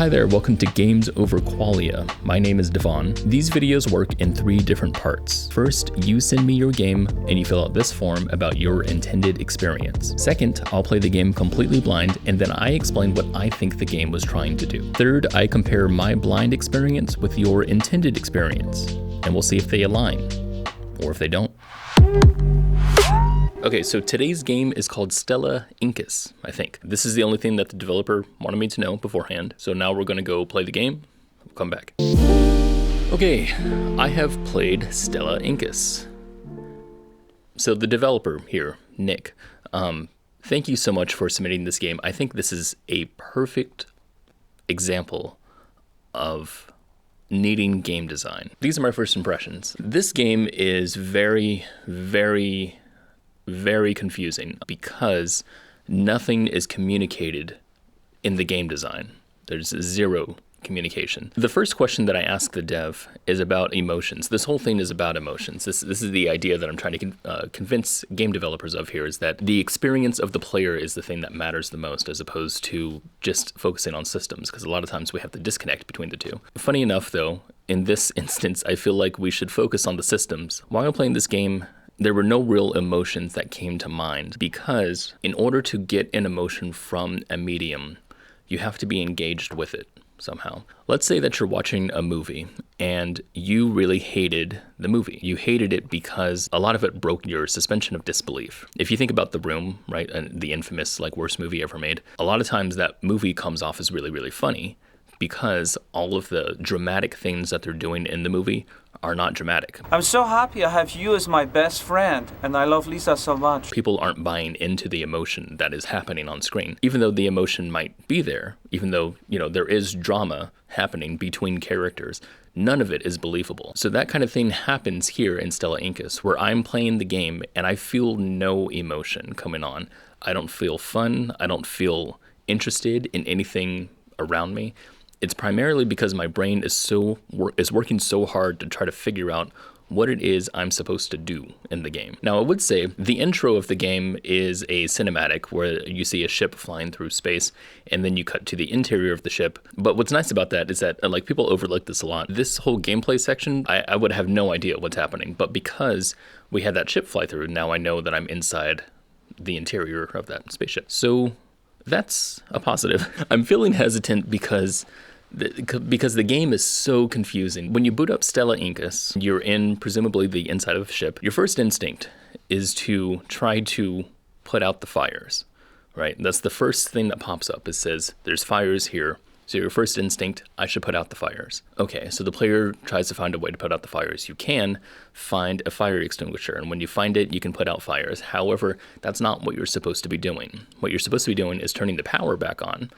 Hi there, welcome to Games Over Qualia. My name is Devon. These videos work in 3 different parts. First, you send me your game and you fill out this form about your intended experience. Second, I'll play the game completely blind and then I explain what I think the game was trying to do. Third, I compare my blind experience with your intended experience and we'll see if they align or if they don't. Okay, so today's game is called Stella, Incus, I think. This is the only thing that the developer wanted me to know beforehand. So now we're gonna go play the game. We'll come back. Okay, I have played Stella, Incus. So the developer here, Nick, thank you so much for submitting this game. I think this is a perfect example of needing game design. These are my first impressions. This game is very confusing because nothing is communicated in the game design. There's zero communication. The first question that I ask the dev is about emotions. This whole thing is about emotions. This is the idea that I'm trying to convince game developers of here, is that the experience of the player is the thing that matters the most, as opposed to just focusing on systems, because a lot of times we have to disconnect between the two. Funny enough though, in this instance, I feel like we should focus on the systems. While playing this game, there were no real emotions that came to mind, because in order to get an emotion from a medium, you have to be engaged with it somehow. Let's say that you're watching a movie and you really hated the movie. You hated it because a lot of it broke your suspension of disbelief. If you think about The Room, right, and the infamous worst movie ever made, a lot of times that movie comes off as really funny because all of the dramatic things that they're doing in the movie are not dramatic. I'm so happy I have you as my best friend, and I love Lisa so much. People aren't buying into the emotion that is happening on screen. Even though the emotion might be there, even though, there is drama happening between characters, none of it is believable. So that kind of thing happens here in Stella Incus, where I'm playing the game and I feel no emotion coming on. I don't feel fun. I don't feel interested in anything around me. It's primarily because my brain is working so hard to try to figure out what it is I'm supposed to do in the game. Now, I would say the intro of the game is a cinematic where you see a ship flying through space and then you cut to the interior of the ship. But what's nice about that is that people overlook this a lot. This whole gameplay section, I would have no idea what's happening. But because we had that ship fly through, now I know that I'm inside the interior of that spaceship. So that's a positive. I'm feeling hesitant because the game is so confusing. When you boot up Stella Incus, you're in presumably the inside of a ship. Your first instinct is to try to put out the fires, right? That's the first thing that pops up. It says, there's fires here. So your first instinct, I should put out the fires. Okay, so the player tries to find a way to put out the fires. You can find a fire extinguisher, and when you find it, you can put out fires. However, that's not what you're supposed to be doing. What you're supposed to be doing is turning the power back on,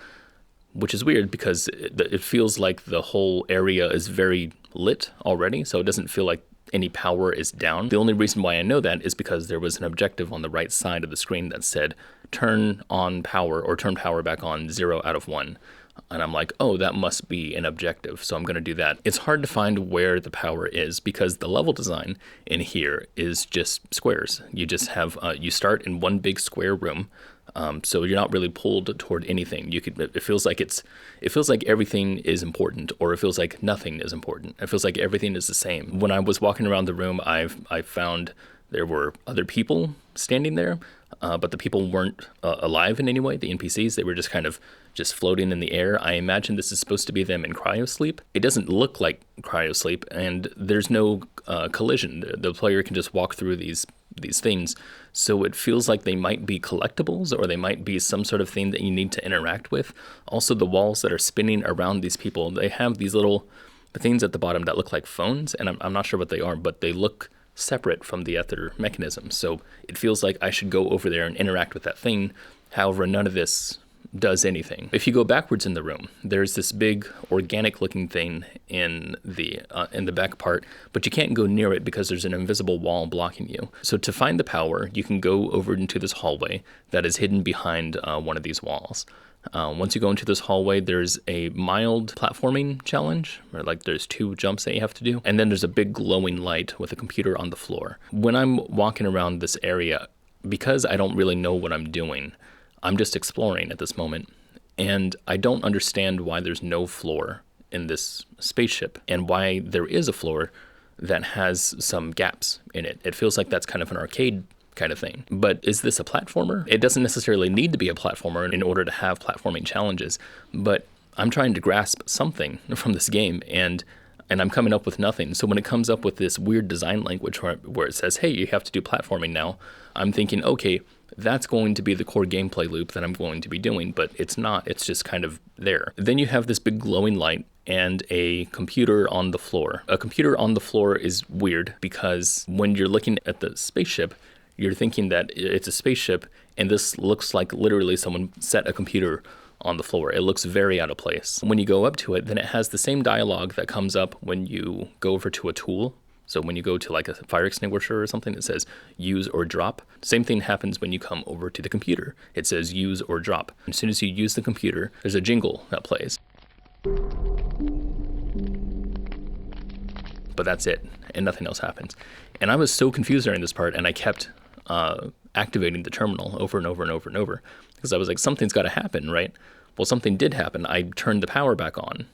which is weird because it feels like the whole area is very lit already, so it doesn't feel like any power is down. The only reason why I know that is because there was an objective on the right side of the screen that said, turn on power or turn power back on 0 out of 1. And I'm like, oh, that must be an objective, so I'm gonna do that. It's hard to find where the power is because the level design in here is just squares. You just have, you start in one big square room, so you're not really pulled toward anything. It feels like everything is important, or it feels like nothing is important. It feels like everything is the same. When I was walking around the room, I found there were other people standing there, but the people weren't alive in any way. The NPCs, they were just kind of just floating in the air. I imagine this is supposed to be them in cryosleep. It doesn't look like cryosleep, and there's no collision. The player can just walk through these things. So it feels like they might be collectibles, or they might be some sort of thing that you need to interact with. Also, the walls that are spinning around these people, they have these little things at the bottom that look like phones, and I'm not sure what they are, but they look separate from the other mechanisms. So it feels like I should go over there and interact with that thing. However, none of this does anything. If you go backwards in the room, there's this big organic looking thing in the back part, but you can't go near it because there's an invisible wall blocking you. So to find the power, you can go over into this hallway that is hidden behind one of these walls. Once you go into this hallway, there's a mild platforming challenge, where there's 2 jumps that you have to do, and then there's a big glowing light with a computer on the floor. When I'm walking around this area, because I don't really know what I'm doing, I'm just exploring at this moment, And I don't understand why there's no floor in this spaceship and why there is a floor that has some gaps in it. It feels like that's kind of an arcade kind of thing. But is this a platformer? It doesn't necessarily need to be a platformer in order to have platforming challenges, but I'm trying to grasp something from this game, and I'm coming up with nothing. So when it comes up with this weird design language where it says, hey, you have to do platforming now, I'm thinking, okay, that's going to be the core gameplay loop that I'm going to be doing, but it's not. It's just kind of there. Then you have this big glowing light and a computer on the floor. A computer on the floor is weird because when you're looking at the spaceship, you're thinking that it's a spaceship, and this looks like literally someone set a computer on the floor. It looks very out of place. When you go up to it, then it has the same dialogue that comes up when you go over to a tool. So when you go to like a fire extinguisher or something, it says use or drop. Same thing happens when you come over to the computer. It says use or drop. As soon as you use the computer, there's a jingle that plays. But that's it, and nothing else happens. And I was so confused during this part, and I kept activating the terminal over and over and over and over, because I was like, something's got to happen, right? Well, something did happen. I turned the power back on,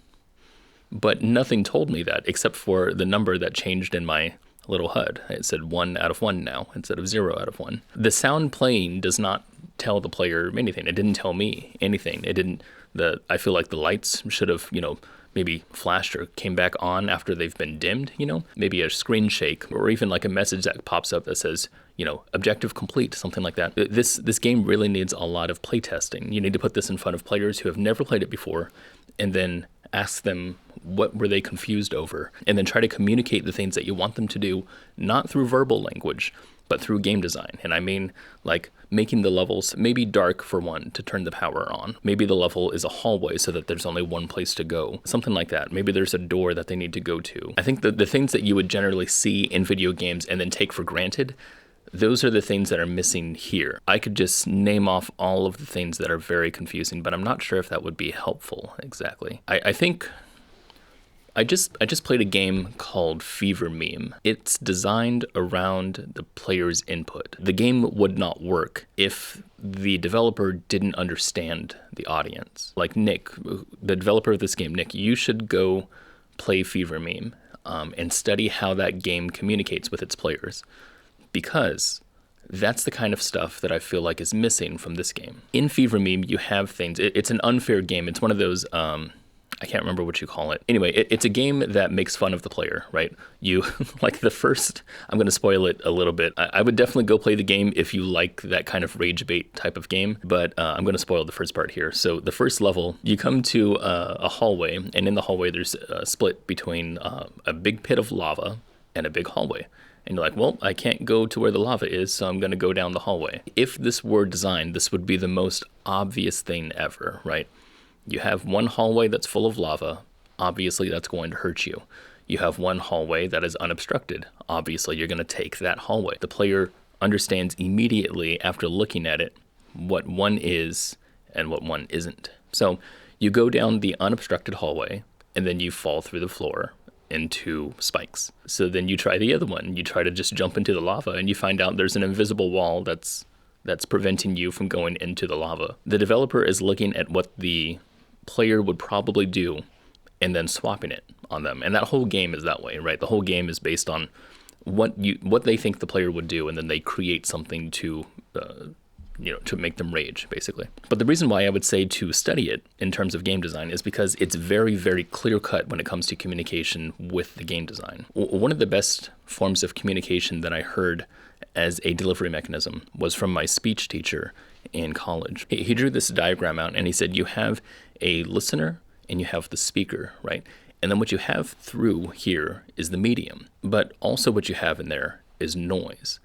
but nothing told me that except for the number that changed in my little HUD. It said 1 out of 1 now instead of 0 out of 1. The sound playing does not tell the player anything. It didn't tell me anything. It didn't. I feel like the lights should have, maybe flashed or came back on after they've been dimmed, maybe a screen shake, or even like a message that pops up that says, objective complete, something like that. This game really needs a lot of playtesting. You need to put this in front of players who have never played it before, and then ask them what were they confused over, and then try to communicate the things that you want them to do, not through verbal language, but through game design. And I mean, like, making the levels maybe dark for one to turn the power on. Maybe the level is a hallway so that there's only one place to go. Something like that. Maybe there's a door that they need to go to. I think that the things that you would generally see in video games and then take for granted, those are the things that are missing here. I could just name off all of the things that are very confusing, but I'm not sure if that would be helpful exactly. I think I just played a game called Fever Meme. It's designed around the player's input. The game would not work if the developer didn't understand the audience. Like Nick, the developer of this game, Nick, you should go play Fever Meme and study how that game communicates with its players, because that's the kind of stuff that I feel like is missing from this game. In Fever Meme, you have things. It's an unfair game. It's one of those, I can't remember what you call it. Anyway, it's a game that makes fun of the player, right? You, like the first, I'm going to spoil it a little bit. I would definitely go play the game if you like that kind of rage bait type of game, but I'm going to spoil the first part here. So the first level, you come to a hallway, and in the hallway there's a split between a big pit of lava and a big hallway. And you're like, well, I can't go to where the lava is, so I'm going to go down the hallway. If this were designed, this would be the most obvious thing ever, right? You have one hallway that's full of lava. Obviously, that's going to hurt you. You have one hallway that is unobstructed. Obviously, you're going to take that hallway. The player understands immediately after looking at it what one is and what one isn't. So you go down the unobstructed hallway, and then you fall through the floor into spikes. So then you try the other one. You try to just jump into the lava, and you find out there's an invisible wall that's preventing you from going into the lava. The developer is looking at what the player would probably do and then swapping it on them. And that whole game is that way, right? The whole game is based on what they think the player would do, and then they create something to make them rage, basically. But the reason why I would say to study it in terms of game design is because it's very, very clear-cut when it comes to communication with the game design. One of the best forms of communication that I heard as a delivery mechanism was from my speech teacher in college. He drew this diagram out, and he said you have a listener and you have the speaker, right? And then what you have through here is the medium, but also what you have in there is noise.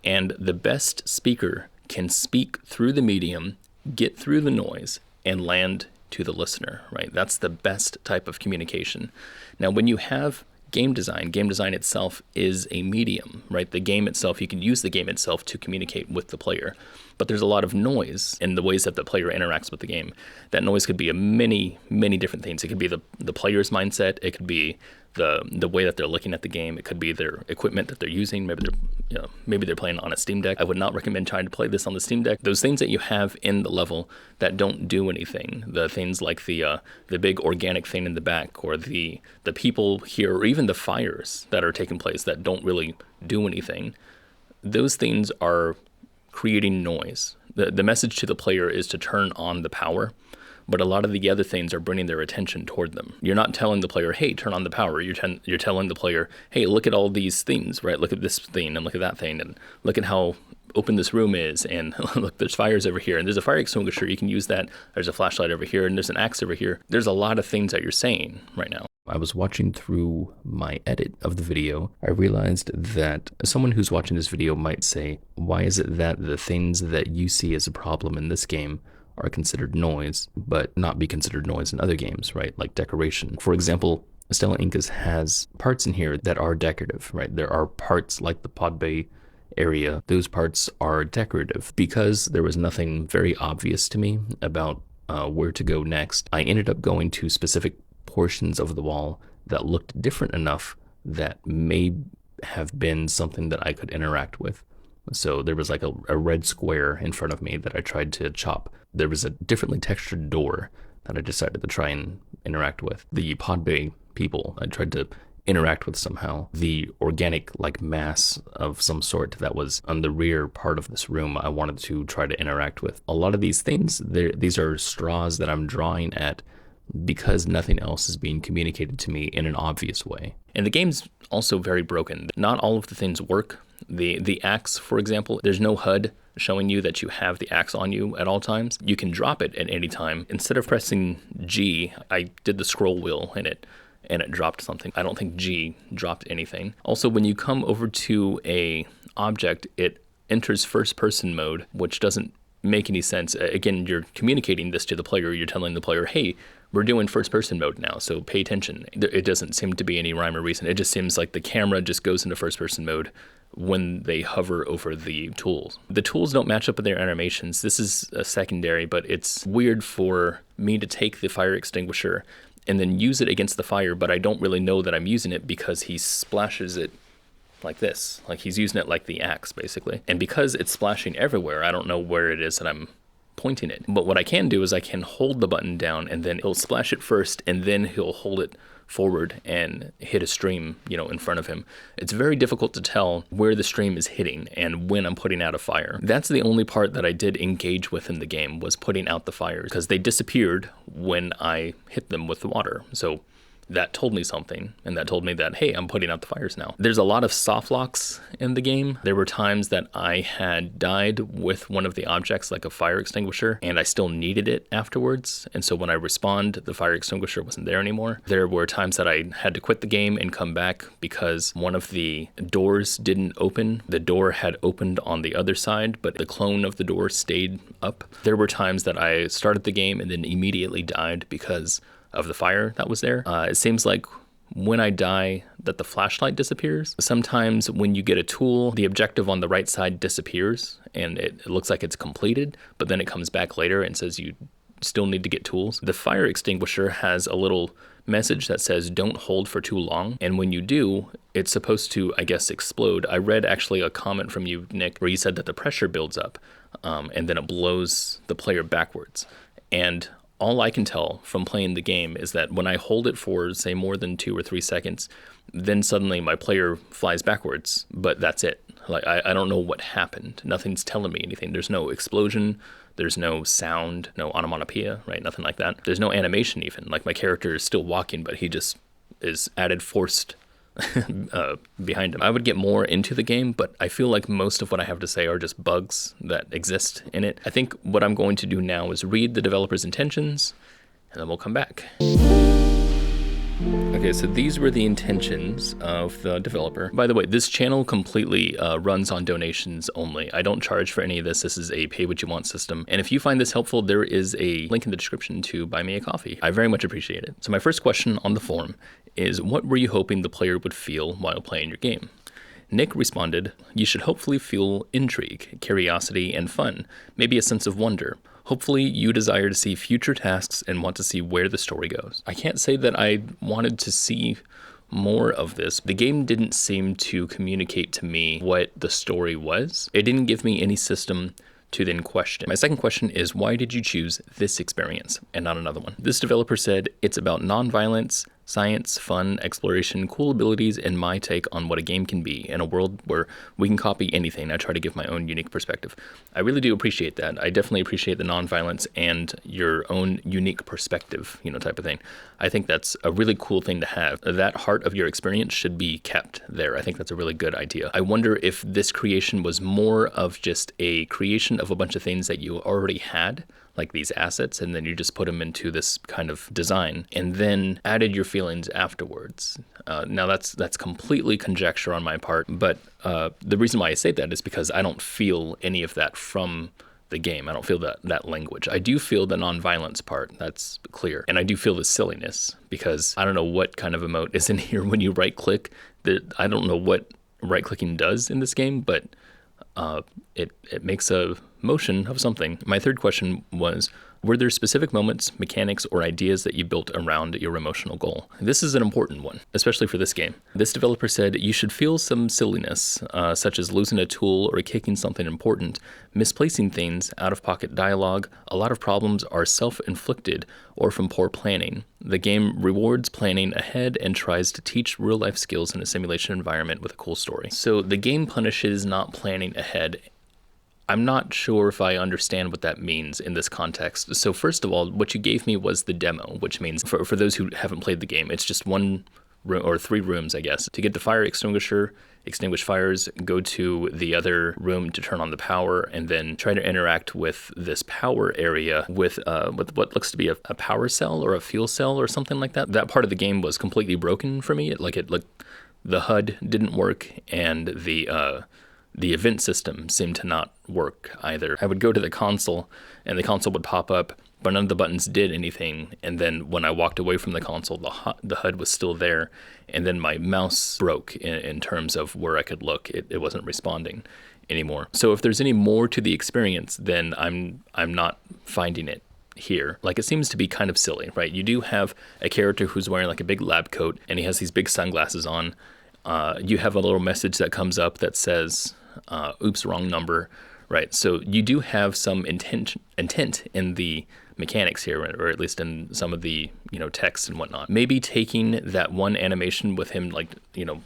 And the best speaker can speak through the medium, get through the noise, and land to the listener, right? That's the best type of communication. Now, when you have game design itself is a medium, right? The game itself, you can use the game itself to communicate with the player, but there's a lot of noise in the ways that the player interacts with the game. That noise could be many, many different things. It could be the player's mindset. It could be the way that they're looking at the game. It could be their equipment that they're using. Maybe they're playing on a Steam Deck. I would not recommend trying to play this on the Steam Deck. Those things that you have in the level that don't do anything, the things like the big organic thing in the back, or the people here, or even the fires that are taking place that don't really do anything, those things are creating noise. The message to the player is to turn on the power, but a lot of the other things are bringing their attention toward them. You're not telling the player, hey, turn on the power. You're telling the player, hey, look at all these things, right? Look at this thing and look at that thing and look at how open this room is, and look, there's fires over here, and there's a fire extinguisher, you can use that. There's a flashlight over here, and there's an axe over here. There's a lot of things that you're saying right now. I was watching through my edit of the video. I realized that someone who's watching this video might say, why is it that the things that you see as a problem in this game are considered noise, but not be considered noise in other games, right? Like decoration. For example, Stella Incus has parts in here that are decorative, right? There are parts like the pod bay area. Those parts are decorative. Because there was nothing very obvious to me about where to go next, I ended up going to specific portions of the wall that looked different enough that may have been something that I could interact with. So there was like a red square in front of me that I tried to chop. There was a differently textured door that I decided to try and interact with. The pod bay people I tried to interact with somehow. The organic like mass of some sort that was on the rear part of this room I wanted to try to interact with. A lot of these things, these are straws that I'm drawing at because nothing else is being communicated to me in an obvious way. And the game's also very broken. Not all of the things work. The axe, for example, there's no HUD showing you that you have the axe on you at all times. You can drop it at any time. Instead of pressing G, I did the scroll wheel in it, and it dropped something. I don't think G dropped anything. Also, when you come over to a object, it enters first person mode, which doesn't make any sense. Again, you're communicating this to the player. You're telling the player, hey, we're doing first person mode now, so pay attention. It doesn't seem to be any rhyme or reason. It just seems like the camera just goes into first person mode when they hover over the tools. The tools don't match up with their animations. This is a secondary, but it's weird for me to take the fire extinguisher and then use it against the fire, but I don't really know that I'm using it because he splashes it like this. Like he's using it like the axe, basically. And because it's splashing everywhere, I don't know where it is that I'm pointing it. But what I can do is I can hold the button down and then he'll splash it first and then he'll hold it forward and hit a stream, in front of him. It's very difficult to tell where the stream is hitting and when I'm putting out a fire. That's the only part that I did engage with in the game, was putting out the fires, because they disappeared when I hit them with the water. So that told me something, and that told me that, hey, I'm putting out the fires now. There's a lot of soft locks in the game. There were times that I had died with one of the objects, like a fire extinguisher, and I still needed it afterwards. And so when I respawned, the fire extinguisher wasn't there anymore. There were times that I had to quit the game and come back because one of the doors didn't open. The door had opened on the other side, but the clone of the door stayed up. There were times that I started the game and then immediately died because of the fire that was there. It seems like when I die that the flashlight disappears. Sometimes when you get a tool, the objective on the right side disappears and it looks like it's completed, but then it comes back later and says you still need to get tools. The fire extinguisher has a little message that says don't hold for too long, and when you do, it's supposed to, I guess, explode. I read actually a comment from you, Nick, where you said that the pressure builds up and then it blows the player backwards. And all I can tell from playing the game is that when I hold it for, say, more than 2 or 3 seconds, then suddenly my player flies backwards, but that's it. Like, I don't know what happened. Nothing's telling me anything. There's no explosion. There's no sound, no onomatopoeia, right? Nothing like that. There's no animation even. Like, my character is still walking, but he just is added forced behind him. I would get more into the game, but I feel like most of what I have to say are just bugs that exist in it. I think what I'm going to do now is read the developer's intentions, and then we'll come back. Okay, so these were the intentions of the developer. By the way, this channel completely runs on donations only. I don't charge for any of this. This is a pay-what-you-want system. And if you find this helpful, there is a link in the description to buy me a coffee. I very much appreciate it. So my first question on the forum is, what were you hoping the player would feel while playing your game? Nick responded, you should hopefully feel intrigue, curiosity, and fun, maybe a sense of wonder. Hopefully you desire to see future tasks and want to see where the story goes. I can't say that I wanted to see more of this. The game didn't seem to communicate to me what the story was. It didn't give me any system to then question. My second question is, why did you choose this experience and not another one? This developer said it's about non-violence, science, fun, exploration, cool abilities, and my take on what a game can be in a world where we can copy anything. I try to give my own unique perspective. I really do appreciate that. I definitely appreciate the non-violence and your own unique perspective, type of thing. I think that's a really cool thing to have. That heart of your experience should be kept there. I think that's a really good idea. I wonder if this creation was more of just a creation of a bunch of things that you already had, like these assets, and then you just put them into this kind of design and then added your feelings afterwards. Now that's completely conjecture on my part, but the reason why I say that is because I don't feel any of that from the game. I don't feel that language. I do feel the non-violence part, that's clear. And I do feel the silliness, because I don't know what kind of emote is in here when you right click. I don't know what right clicking does in this game, but it makes a motion of something. My third question was, were there specific moments, mechanics, or ideas that you built around your emotional goal? This is an important one, especially for this game. This developer said you should feel some silliness, such as losing a tool or kicking something important, misplacing things, out-of-pocket dialogue. A lot of problems are self-inflicted or from poor planning. The game rewards planning ahead and tries to teach real-life skills in a simulation environment with a cool story. So the game punishes not planning ahead. I'm not sure if I understand what that means in this context. So first of all, what you gave me was the demo, which means for those who haven't played the game, it's just one room or three rooms, I guess. To get the fire extinguisher, extinguish fires, go to the other room to turn on the power, and then try to interact with this power area with what looks to be a power cell or a fuel cell or something like that. That part of the game was completely broken for me. The HUD didn't work, and the event system seemed to not work either. I would go to the console and the console would pop up, but none of the buttons did anything. And then when I walked away from the console, the HUD was still there. And then my mouse broke in terms of where I could look. It wasn't responding anymore. So if there's any more to the experience, then I'm not finding it here. It seems to be kind of silly, right? You do have a character who's wearing a big lab coat and he has these big sunglasses on. You have a little message that comes up that says, oops, wrong number, right? So you do have some intent in the mechanics here, or at least in some of the, text and whatnot. Maybe taking that one animation with him,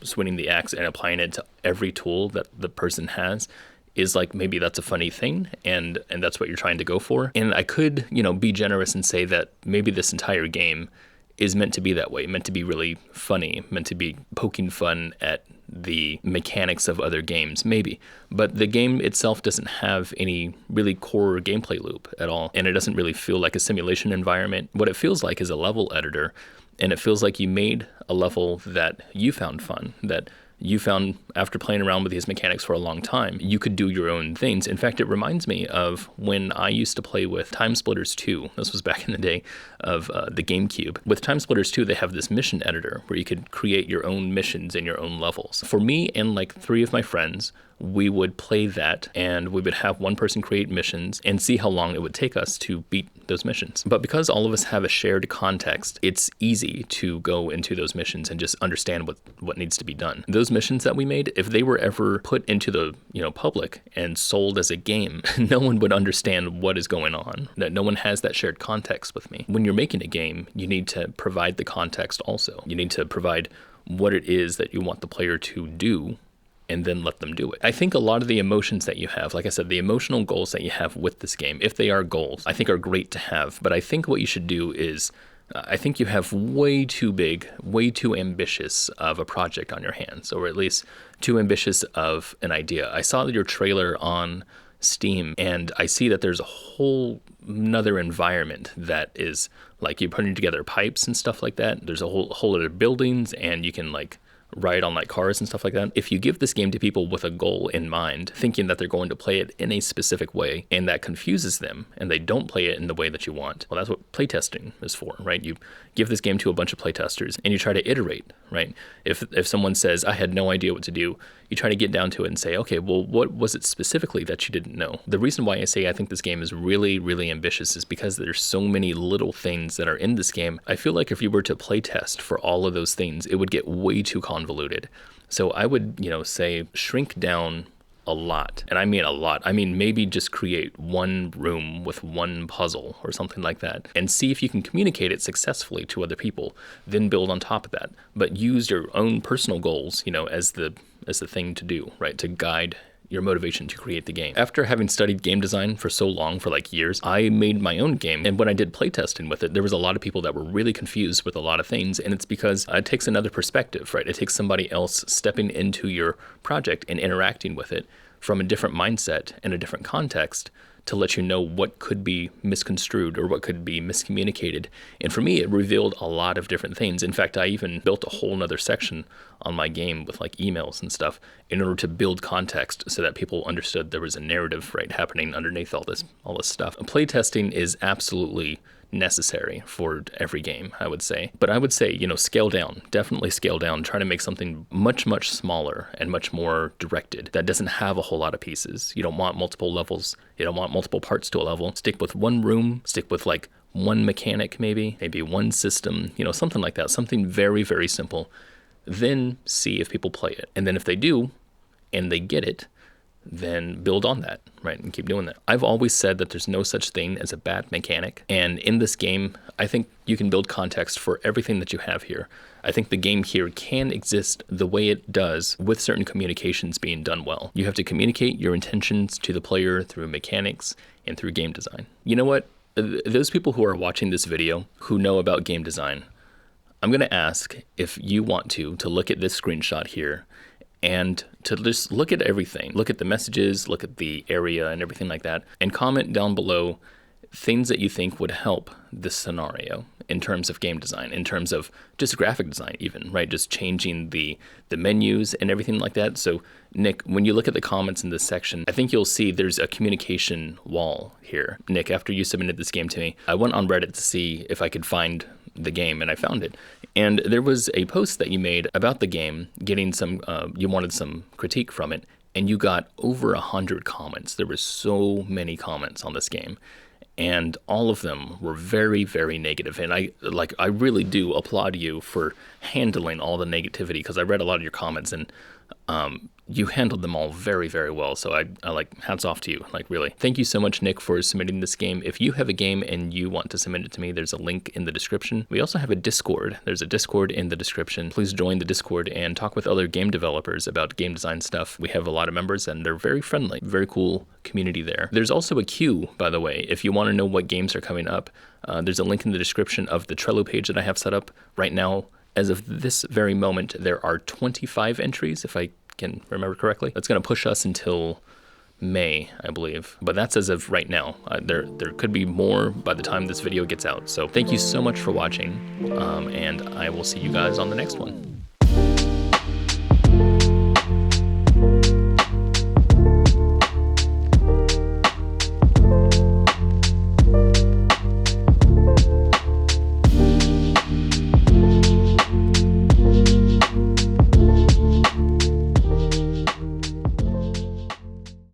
swinging the axe and applying it to every tool that the person has is maybe that's a funny thing, and that's what you're trying to go for. And I could, be generous and say that maybe this entire game is meant to be that way, meant to be really funny, meant to be poking fun at the mechanics of other games, maybe. But the game itself doesn't have any really core gameplay loop at all, and it doesn't really feel like a simulation environment. What it feels like is a level editor, and it feels like you made a level that you found fun, that you found after playing around with these mechanics for a long time, you could do your own things. In fact, it reminds me of when I used to play with Time Splitters 2. This was back in the day of the GameCube. With Time Splitters 2, they have this mission editor where you could create your own missions and your own levels. For me and three of my friends, we would play that, and we would have one person create missions and see how long it would take us to beat those missions. But because all of us have a shared context, it's easy to go into those missions and just understand what needs to be done. Those missions that we made, if they were ever put into the public and sold as a game, no one would understand what is going on. No one has that shared context with me. When you're making a game, you need to provide the context also. You need to provide what it is that you want the player to do, and then let them do it. I think a lot of the emotions that you have, like I said, the emotional goals that you have with this game, if they are goals, I think are great to have. But I think what you should do is, I think you have way too big, way too ambitious of a project on your hands, or at least too ambitious of an idea. I saw your trailer on Steam, and I see that there's a whole another environment that is you're putting together pipes and stuff like that. There's a whole lot of buildings, and you can ride on like cars and stuff like that. If you give this game to people with a goal in mind, thinking that they're going to play it in a specific way, and that confuses them and they don't play it in the way that you want, well, that's what playtesting is for, right? You give this game to a bunch of playtesters and you try to iterate, right? If someone says, I had no idea what to do, you try to get down to it and say, okay, well, what was it specifically that you didn't know? The reason why I say I think this game is really, really ambitious is because there's so many little things that are in this game. I feel like if you were to playtest for all of those things, it would get way too convoluted. So I would, say shrink down a lot. And I mean a lot. I mean, maybe just create one room with one puzzle or something like that and see if you can communicate it successfully to other people, then build on top of that. But use your own personal goals, as the thing to do, right? To guide your motivation to create the game. After having studied game design for so long, for like years, I made my own game. And when I did playtesting with it, there was a lot of people that were really confused with a lot of things. And it's because it takes another perspective, right? It takes somebody else stepping into your project and interacting with it from a different mindset and a different context to let you know what could be misconstrued or what could be miscommunicated. And for me, it revealed a lot of different things. In fact, I even built a whole nother section on my game with like emails and stuff in order to build context so that people understood there was a narrative, right, happening underneath all this stuff. Playtesting is absolutely necessary for every game, I would say. But I would say, scale down, definitely scale down, try to make something much, much smaller and much more directed that doesn't have a whole lot of pieces. You don't want multiple levels. You don't want multiple parts to a level. Stick with one room, stick with like one mechanic, maybe one system, something like that, something very, very simple. Then see if people play it. And then if they do, and they get it, then build on that, right, and keep doing that. I've always said that there's no such thing as a bad mechanic, and in this game, I think you can build context for everything that you have here. I think the game here can exist the way it does with certain communications being done well. You have to communicate your intentions to the player through mechanics and through game design. You know what? Those people who are watching this video who know about game design, I'm going to ask if you want to look at this screenshot here and to just look at everything. Look at the messages, look at the area and everything like that, and comment down below things that you think would help this scenario in terms of game design, in terms of just graphic design even, right? Just changing the menus and everything like that. So Nick, when you look at the comments in this section, I think you'll see there's a communication wall here. Nick, after you submitted this game to me, I went on Reddit to see if I could find the game, and I found it. And there was a post that you made about the game, getting some, you wanted some critique from it, and you got over 100 comments. There were so many comments on this game, and all of them were very, very negative. And I really do applaud you for handling all the negativity, because I read a lot of your comments, and you handled them all very, very well. So I like, hats off to you, like really. Thank you so much, Nick, for submitting this game. If you have a game and you want to submit it to me, there's a link in the description. We also have a Discord. There's a Discord in the description. Please join the Discord and talk with other game developers about game design stuff. We have a lot of members and they're very friendly, very cool community there. There's also a queue, by the way, if you want to know what games are coming up. There's a link in the description of the Trello page that I have set up right now. As of this very moment, there are 25 entries, if I can remember correctly. That's going to push us until May, I believe. But that's as of right now. There could be more by the time this video gets out. So thank you so much for watching, and I will see you guys on the next one.